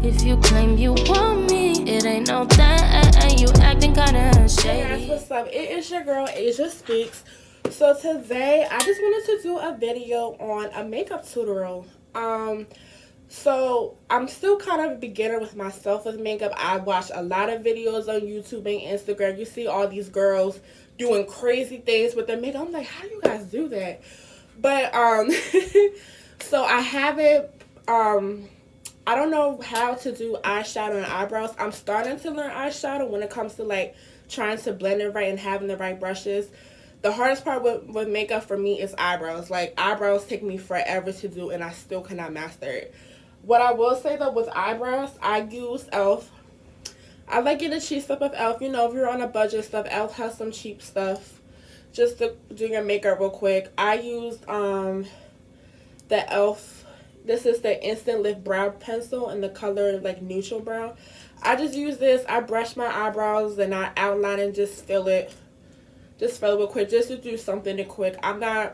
If you claim you want me, it ain't no thing. You acting kinda shady. Hey guys, what's up? It is your girl Asia Speaks. So today I just wanted to do a video on a makeup tutorial. So I'm still kind of a beginner with myself with makeup. I watch a lot of videos on YouTube and Instagram. You see all these girls doing crazy things with their makeup. I'm like, how do you guys do that? But so I haven't I don't know how to do eyeshadow and eyebrows. I'm starting to learn eyeshadow when it comes to like trying to blend it right and having the right brushes. The hardest part with makeup for me is eyebrows. Like, eyebrows take me forever to do and I still cannot master it. What I will say though with eyebrows, I use e.l.f. I like getting the cheap stuff of e.l.f. You know, if you're on a budget stuff, e.l.f. has some cheap stuff just to do your makeup real quick. I used the e.l.f. This is the Instant Lift Brow Pencil in the color like neutral brown. I just use this. I brush my eyebrows and I outline and just fill it. Just fill it real quick just to do something quick. I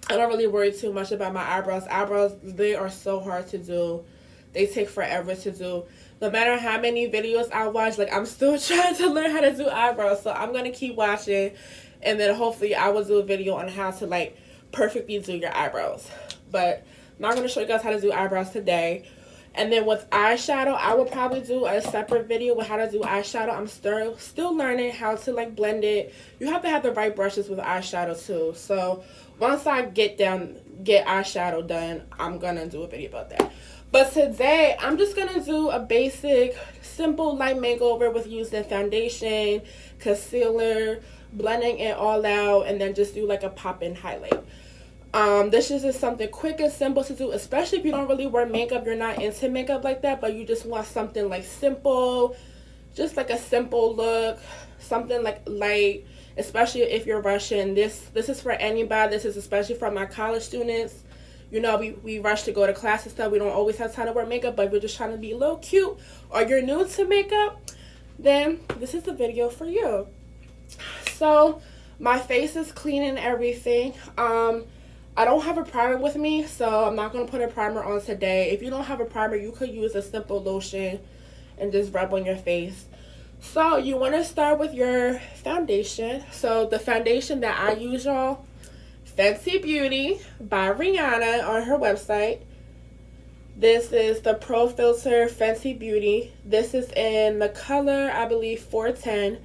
don't really worry too much about my eyebrows. Eyebrows, they are so hard to do. They take forever to do. No matter how many videos I watch, like, I'm still trying to learn how to do eyebrows. So I'm going to keep watching. And then hopefully I will do a video on how to, like, perfectly do your eyebrows. But I'm not going to show you guys how to do eyebrows today. And then with eyeshadow, I will probably do a separate video with how to do eyeshadow. I'm still learning how to, like, blend it. You have to have the right brushes with eyeshadow too. So once I get eyeshadow done, I'm going to do a video about that. But today, I'm just going to do a basic, simple light makeover with using foundation, concealer, blending it all out, and then just do like a pop-in highlight. This is just something quick and simple to do, especially if you don't really wear makeup, you're not into makeup like that, but you just want something like simple, just like a simple look, something like light, especially if you're rushing. This is for anybody. This is especially for my college students. You know, we rush to go to class and stuff. We don't always have time to wear makeup, but we're just trying to be a little cute, or you're new to makeup, then this is the video for you. So my face is clean and everything. I don't have a primer with me, so I'm not going to put a primer on today. If you don't have a primer, you could use a simple lotion and just rub on your face. So you want to start with your foundation. So the foundation that I use, y'all, Fenty Beauty by Rihanna on her website. This is the Pro Filter Fenty Beauty. This is in the color, I believe, 410.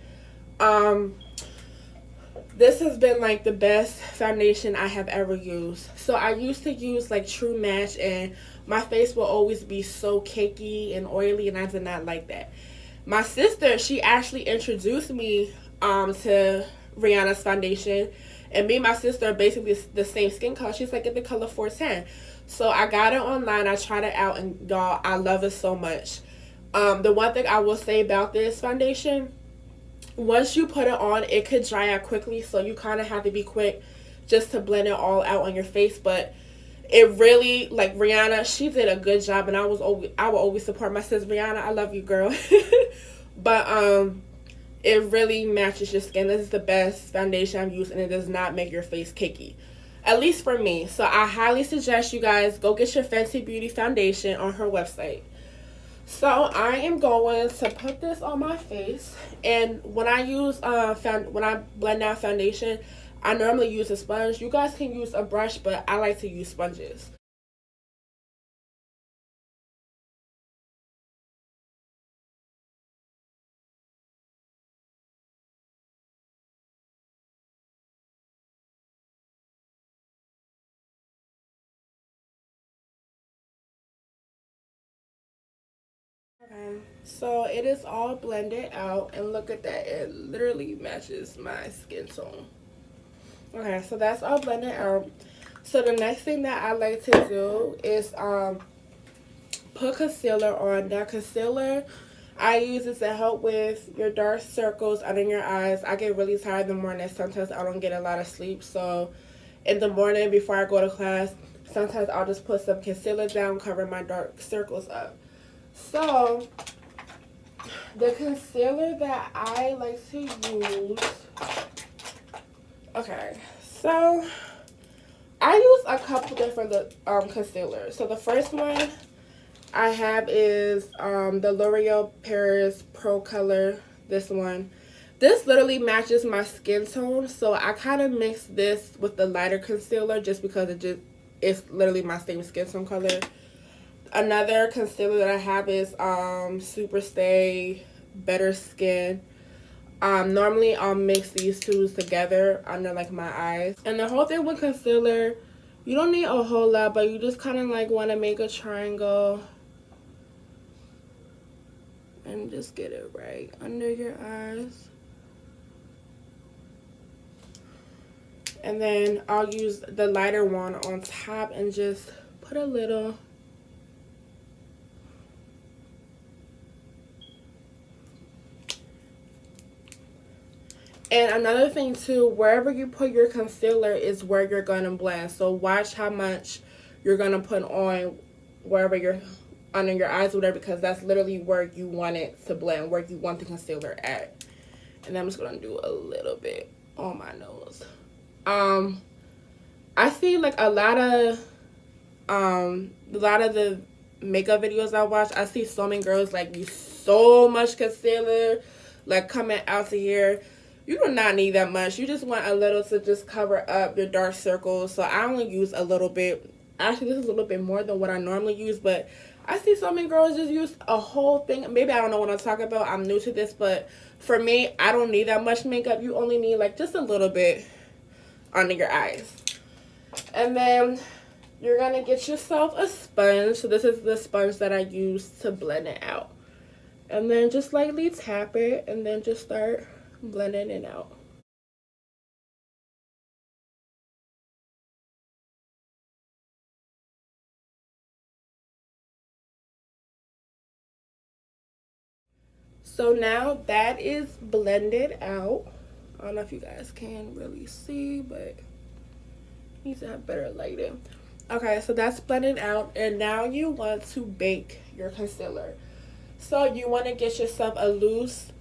This has been like the best foundation I have ever used. So I used to use like True Match and my face will always be so cakey and oily and I did not like that. My sister, she actually introduced me to Rihanna's foundation, and me and my sister are basically the same skin color. She's like in the color 410. So I got it online, I tried it out, and y'all, I love it so much. The one thing I will say about this foundation, once you put it on, it could dry out quickly, so you kind of have to be quick just to blend it all out on your face. But it really, like, Rihanna, she did a good job, and I will always support my sis Rihanna. I love you, girl. But it really matches your skin. This is the best foundation I've used, and it does not make your face cakey, at least for me. So I highly suggest you guys go get your Fenty Beauty foundation on her website. So I am going to put this on my face, and when I use when I blend out foundation, I normally use a sponge. You guys can use a brush, but I like to use sponges. Okay, so it is all blended out, and look at that, it literally matches my skin tone. Okay, so that's all blended out. So the next thing that I like to do is put concealer on. Now concealer, I use it to help with your dark circles under your eyes. I get really tired in the morning. Sometimes I don't get a lot of sleep, so in the morning before I go to class, sometimes I'll just put some concealer down, cover my dark circles up. So the concealer that I like to use, okay, so I use a couple different concealers. So the first one I have is the L'Oreal Paris Pro Color, this one. This literally matches my skin tone, so I kind of mixed this with the lighter concealer just because it's literally my same skin tone color. Another concealer that I have is Super Stay Better Skin. Normally I'll mix these two together under like my eyes. And the whole thing with concealer, you don't need a whole lot, but you just kind of like want to make a triangle and just get it right under your eyes. And then I'll use the lighter one on top and just put a little. And another thing too, wherever you put your concealer is where you're going to blend. So watch how much you're going to put on wherever you're under your eyes or whatever, because that's literally where you want it to blend, where you want the concealer at. And then I'm just going to do a little bit on my nose. I see like a lot of the makeup videos I watch, I see so many girls like use so much concealer like coming out to here. You do not need that much. You just want a little to just cover up your dark circles. So I only use a little bit. Actually, this is a little bit more than what I normally use, but I see so many girls just use a whole thing. Maybe I don't know what I'm talking about. I'm new to this, but for me, I don't need that much makeup. You only need like just a little bit under your eyes. And then you're going to get yourself a sponge. So this is the sponge that I use to blend it out. And then just lightly tap it and then just start blending it out. So now that is blended out. I don't know if you guys can really see, but needs to have better lighting. Okay, so that's blended out, and now you want to bake your concealer. So you want to get yourself a loose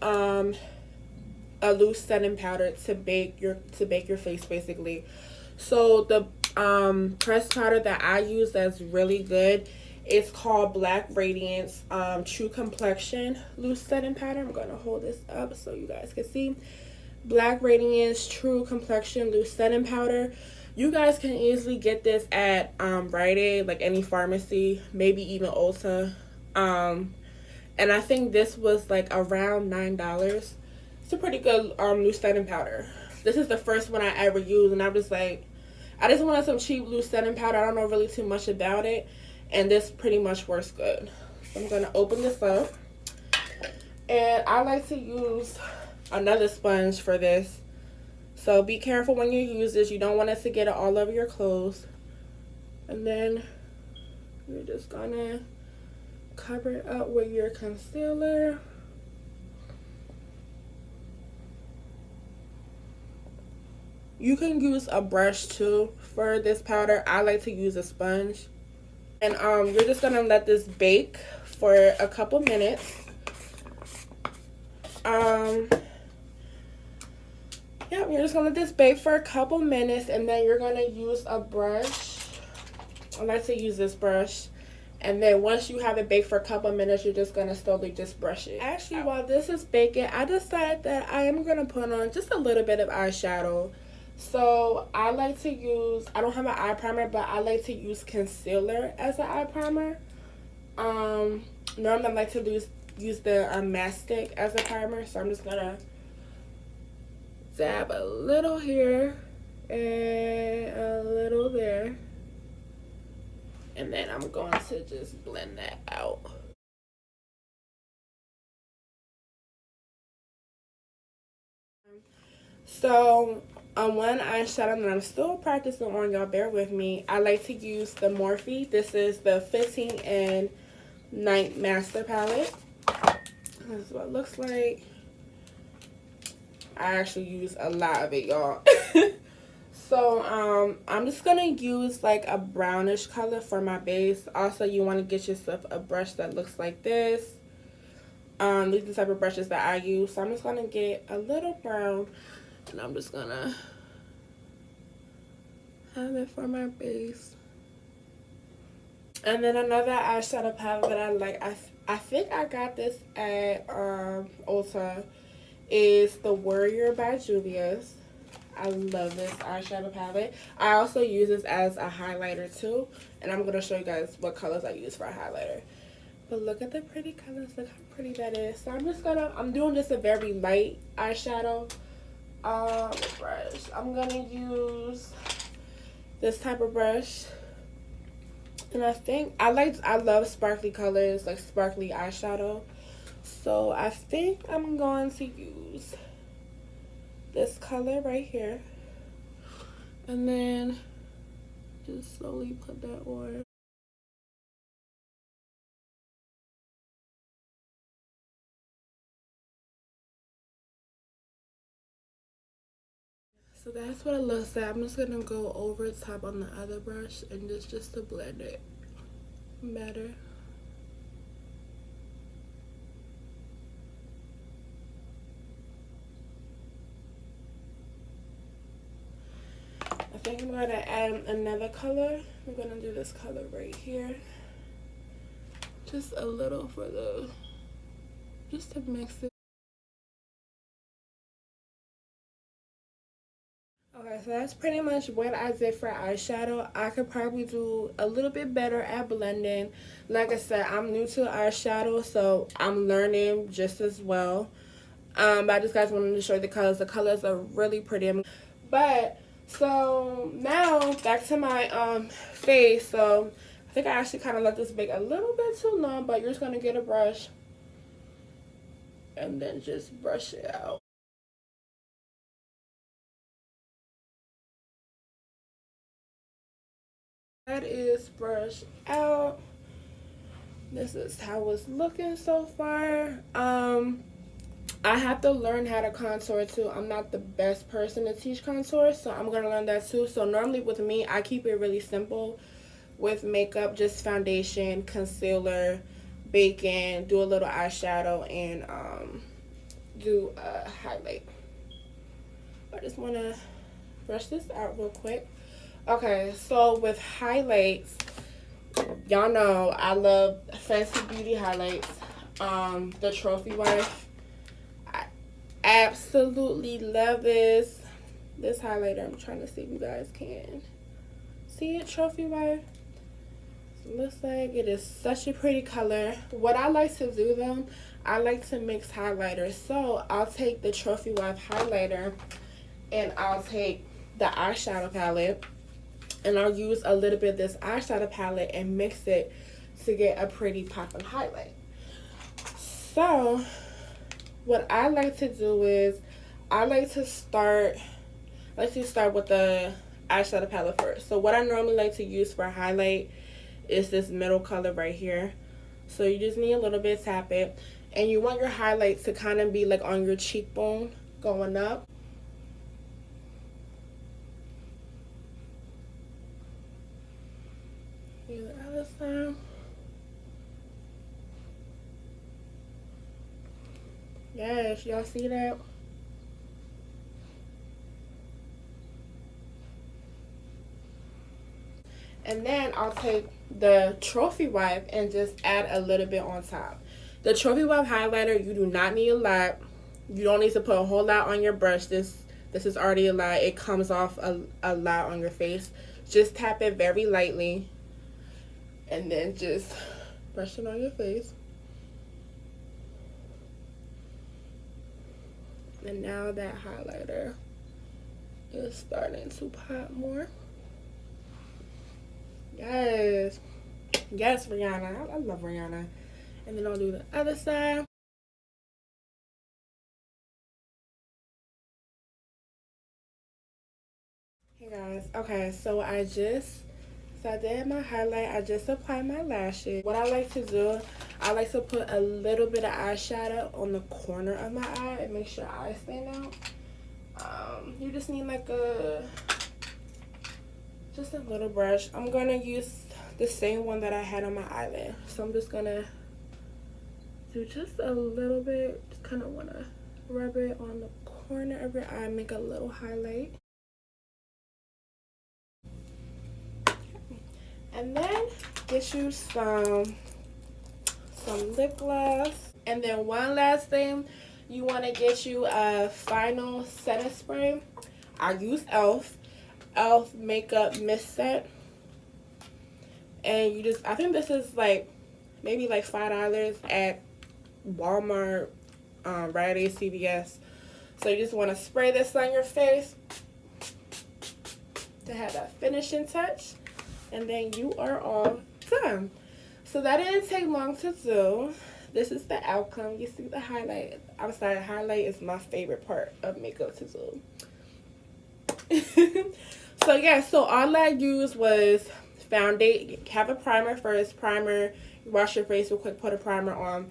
setting powder to bake your face basically. So the pressed powder that I use that's really good, it's called Black Radiance True Complexion Loose Setting Powder. I'm gonna hold this up so you guys can see. Black Radiance True Complexion Loose Setting Powder. You guys can easily get this at Rite Aid, like any pharmacy, maybe even Ulta. And I think this was like around $9. It's a pretty good loose setting powder. This is the first one I ever used, and I'm just like, I just wanted some cheap loose setting powder. I don't know really too much about it, and this pretty much works good. So I'm gonna open this up, and I like to use another sponge for this. So be careful when you use this. You don't want it to get it all over your clothes. And then you're just gonna cover it up with your concealer. You can use a brush too for this powder. I like to use a sponge. And you're just gonna let this bake for a couple minutes. Yeah, you're just gonna let this bake for a couple minutes, and then you're gonna use a brush. I like to use this brush. And then once you have it baked for a couple minutes, you're just gonna slowly just brush it. Actually, while this is baking, I decided that I am gonna put on just a little bit of eyeshadow. So I like to use, I don't have an eye primer, but I like to use concealer as an eye primer. Normally I like to use the mastic as a primer. So I'm just gonna dab a little here and a little there. And then I'm going to just blend that out. So on one eyeshadow that I'm still practicing on, y'all bear with me, I like to use the Morphe. This is the 15 and Night Master Palette. This is what it looks like. I actually use a lot of it, y'all. So I'm just gonna use like a brownish color for my base. Also, you want to get yourself a brush that looks like this. These are the type of brushes that I use. So I'm just gonna get a little brown, and I'm just gonna have it for my base. And then another eyeshadow palette that I like, I think I got this at Ulta, is the Warrior by Juvia's. I love this eyeshadow palette. I also use this as a highlighter too, and I'm going to show you guys what colors I use for a highlighter. But look at the pretty colors. Look how pretty that is. So I'm doing just a very light eyeshadow brush. I'm going to use this type of brush. And I think I love sparkly colors, like sparkly eyeshadow. So I think I'm going to use this color right here. And then just slowly put that on. So that's what it looks like. I'm just gonna go over the top on the other brush and just to blend it better. I think I'm gonna add another color. I'm gonna do this color right here. Just a little for the, just to mix it. Okay, so that's pretty much what I did for eyeshadow. I could probably do a little bit better at blending. Like I said, I'm new to eyeshadow, so I'm learning just as well. But I just guys wanted to show you the colors. The colors are really pretty. But so now back to my face. So I think I actually kind of let this bake a little bit too long, but you're just gonna get a brush and then just brush it out. That is brushed out. This is how it's looking so far. I have to learn how to contour too. I'm not the best person to teach contour, so I'm gonna learn that too. So normally with me, I keep it really simple with makeup, just foundation, concealer, baking, do a little eyeshadow, and do a highlight. I just want to brush this out real quick. Okay, so with highlights, y'all know I love Fenty Beauty highlights. The Trophy Wife. I absolutely love this highlighter. I'm trying to see if you guys can see it. Trophy Wife. It looks like it is such a pretty color. What I like to do though, I like to mix highlighters. So I'll take the Trophy Wife highlighter and I'll take the eyeshadow palette and I'll use a little bit of this eyeshadow palette and mix it to get a pretty popping highlight. So what I like to do is I like to start with the eyeshadow palette first. So what I normally like to use for a highlight is this middle color right here. So you just need a little bit, tap it, and you want your highlight to kind of be like on your cheekbone going up. The other side. Yes, y'all see that? And then I'll take the Trophy Wife and just add a little bit on top. The Trophy Wife highlighter, you do not need a lot. You don't need to put a whole lot on your brush. This is already a lot. It comes off a lot on your face. Just tap it very lightly. And then just brush it on your face. And now that highlighter is starting to pop more. Yes. Yes, Rihanna. I love Rihanna. And then I'll do the other side. Hey guys. Okay, so I did my highlight. I just applied my lashes. What I like to do, I like to put a little bit of eyeshadow on the corner of my eye. It makes your eyes stand out. You just need like just a little brush. I'm gonna use the same one that I had on my eyelid. So I'm just gonna do just a little bit. Just kind of wanna rub it on the corner of your eye, make a little highlight. And then get you some lip gloss. And then one last thing, you want to get you a final setting spray. I use e.l.f. makeup mist set. And you just, I think this is like maybe like $5 at Walmart, Radiance, CVS. So you just want to spray this on your face to have that finishing touch, and then you are all done. So that didn't take long to do. This is the outcome. You see the highlight. I'm sorry, highlight is my favorite part of makeup to do. So yeah, so all I used was foundation. Have a primer first. Primer. You wash your face real quick. Put a primer on,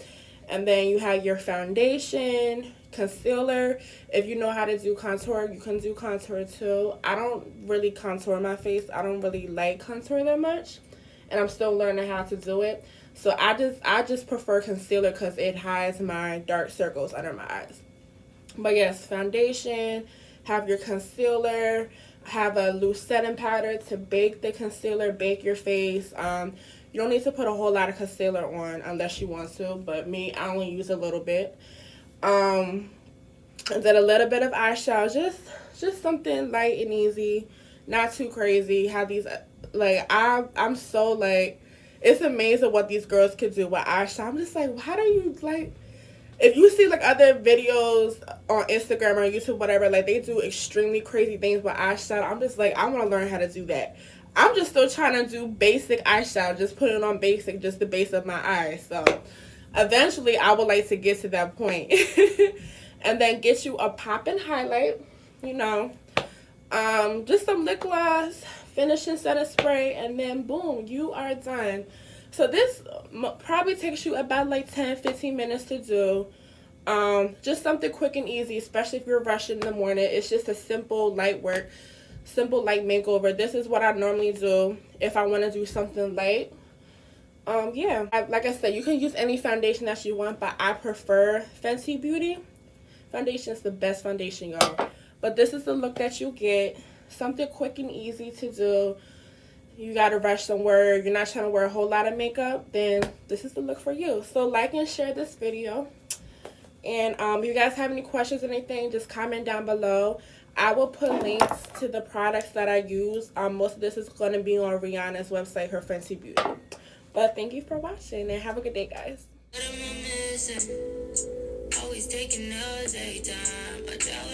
and then you have your foundation, concealer. If you know how to do contour, you can do contour too. I don't really contour my face. I don't really like contour that much, and I'm still learning how to do it. So I just prefer concealer because it hides my dark circles under my eyes. But yes, foundation, have your concealer, have a loose setting powder to bake the concealer, bake your face. You don't need to put a whole lot of concealer on unless you want to, but me, I only use a little bit. And then a little bit of eyeshadow, just something light and easy, not too crazy. Have these, like, I'm so, like, it's amazing what these girls could do with eyeshadow. I'm just like, how do you, like, if you see, like, other videos on Instagram or YouTube, whatever, like, they do extremely crazy things with eyeshadow. I'm just like, I want to learn how to do that. I'm just still trying to do basic eyeshadow, just put it on basic, just the base of my eyes. So eventually I would like to get to that point. And then get you a popping highlight, you know, just some lip gloss, finishing setting spray, and then boom, you are done. So this probably takes you about like 10-15 minutes to do. Just something quick and easy, especially if you're rushing in the morning. It's just a simple light work, simple light makeover. This is what I normally do if I want to do something light. Yeah, like I said, you can use any foundation that you want, but I prefer Fenty Beauty. Foundation is the best foundation, y'all. But this is the look that you get. Something quick and easy to do. You got to rush somewhere. You're not trying to wear a whole lot of makeup. Then this is the look for you. So like and share this video. And if you guys have any questions or anything, just comment down below. I will put links to the products that I use. Most of this is going to be on Rihanna's website, her Fenty Beauty. But thank you for watching and have a good day, guys. Always taking notes every time I tell